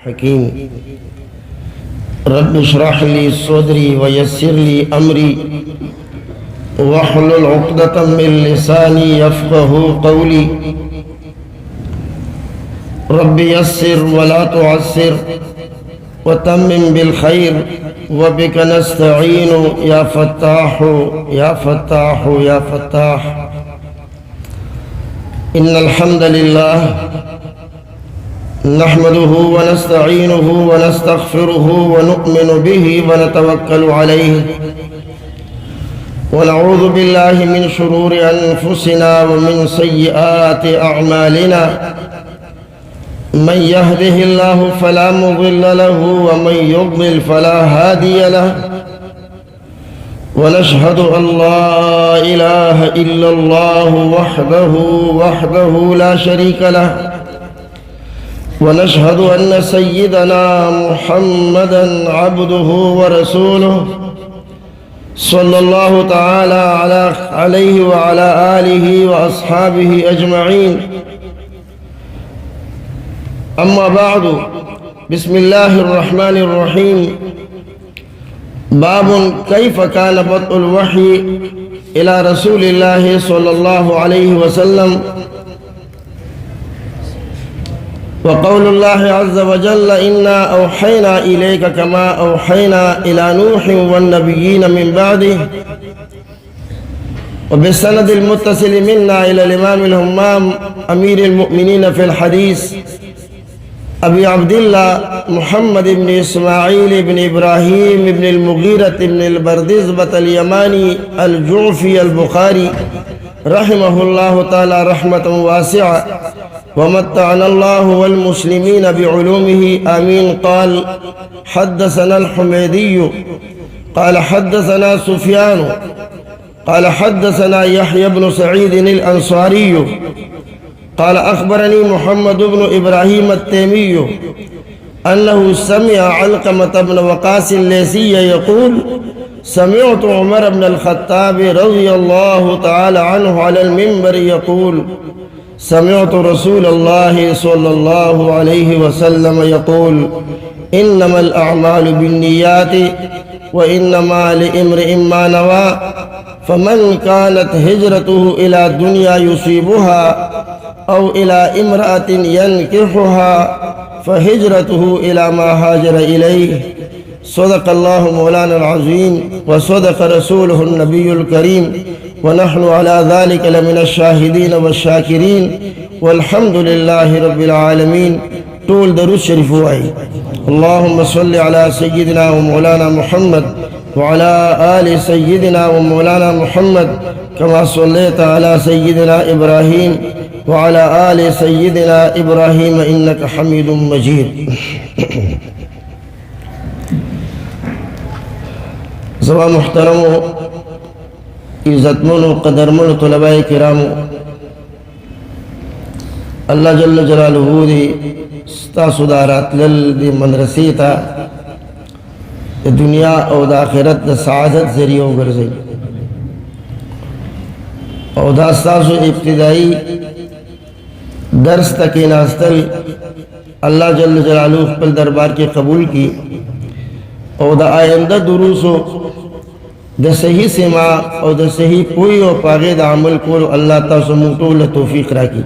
हकीम रब्ब इश्रह ली सदरी व यस्सिर ली अमरी वहलुल उक़दतम मिन लिसानी यफ़क़हू क़ौली रब्बि यस्सिर व ला तुअस्सिर व तम्मिम बिल खैर व बिक नस्तईनु या फ़त्ताहु या फ़त्ताहु या फ़त्ताह। इन्नल हम्दलिल्लाह नहमदुहु व नस्तईनुहु व नस्तग़फ़िरुहु व नु'मिनु बिही व नतवक्कलु अलैहि व नऊज़ु बिल्लाहि मिन शुरूरि अनफुसिना व मिन सय्यिआति अअमालिना मन यहदिहिल्लाहु फला मुज़िल्ल लहु व मन युज़लिल फला हादिय लहु व नशहदु अन ला इलाहा इल्लल्लाहु वहदहु ला शरीका लहु वनशहदु अन्न सय्यिदना मुहम्मदन अब्दुहु व रसूलुहु सल्लल्लाहु तआला अलैहि व अला आलिहि व अस्हाबिहि अजमईन। अम्मा बअदु, बिस्मिल्लाहिर रहमानिर रहीम। बाबुन कैफ कान बदउल वही इला रसूलिल्लाहि सल्लल्लाहु अलैहि वसल्लम वक़ौलुल्लाहि अज़्ज़ व जल्ल इन्ना औहैना इलैका कमा औहैना इला नूहिन वन्नबिय्यीन मिन बअदिहि व बिसनदिल मुत्तसिल मिन्ना इला इमामिल हम्माम अमीरिल मुमिनीन फिल हदीस अबी अब्दिल्लाह मुहम्मद इब्न इस्माईल इब्न इब्राहीम इब्न अल-मुगीरह इब्न अल-बरदिज़बह अल-यमानी अल-जुअफ़ी अल-बुखारी रहमहुल्लाहु तआला रहमतन वासिअ व मत्तअनल्लाहु वल मुस्लिमीन बिउलूमिही आमीन। क़ाल हद्दसना अल-हुमैदी क़ाल हद्दसना सुफ़यान क़ाल हद्दसना यहया इब्न सईद अल-अंसारी क़ाल अख़बरनी मुहम्मद इब्न इब्राहीम अत-तैमी अन्नहु समिअ अलक़मत इब्न वक़ास अल-लैसी यक़ूल समिअतु उमर इब्न अल-ख़त्ताब रज़ियल्लाहु तआला अन्हु अलल मिंबर यक़ूल समिअतु रसूलल्लाहि सल्लल्लाहु अलैहि वसल्लम यक़ूल इन्नमल अअमालु बिन्नियाति व इन्नमा लिइम्रिइन मा नवा फमन कानत हिजरतुहु इला दुनिया युसीबुहा औ इला इम्राअतिन यनकिहुहा फहिजरतुहु इला मा हाजर इलैहि। सदक़ल्लाहु मौलाना अज़ीम व सदक़ रसूलुहु नबियुल करीम व नहनु अला ज़ालिका लमिनश शाहिदीन व शाकिरीन वल्हम्दुलिल्लाहि रब्बिल आलमीन। टूल दरूद शरीफ हुआई। अल्लाहुम्मा सल्लि अला सय्यिदिना व मौलाना मुहम्मद व अला आलि सय्यिदिना व मौलाना मुहम्मद कमा सल्लैता अला सय्यिदिना इब्राहीम व अला आलि सय्यिदिना इब्राहीम इन्नका हमीदुम मजीद। ज़वा मुहतरमो, इज़्ज़तमनो, क़दरमनो तलबाए किरामो, अल्लाह जल्ल जलालुहु दी स्तासु दा रातलल दी मदरसे ता दुनिया और आखिरत द सआदत ज़रियो गर्ज़ई और दा स्तासु इब्तिदाई दर्स तक नास्तल अल्लाह जल्ल जलालुहु अपने दरबार के कबूल की और दा आइंदा दुरूसो द सही सिमा और द सही कोई और पागे द अमल को अल्लाह ताला से मुटोल तौफीक राखी।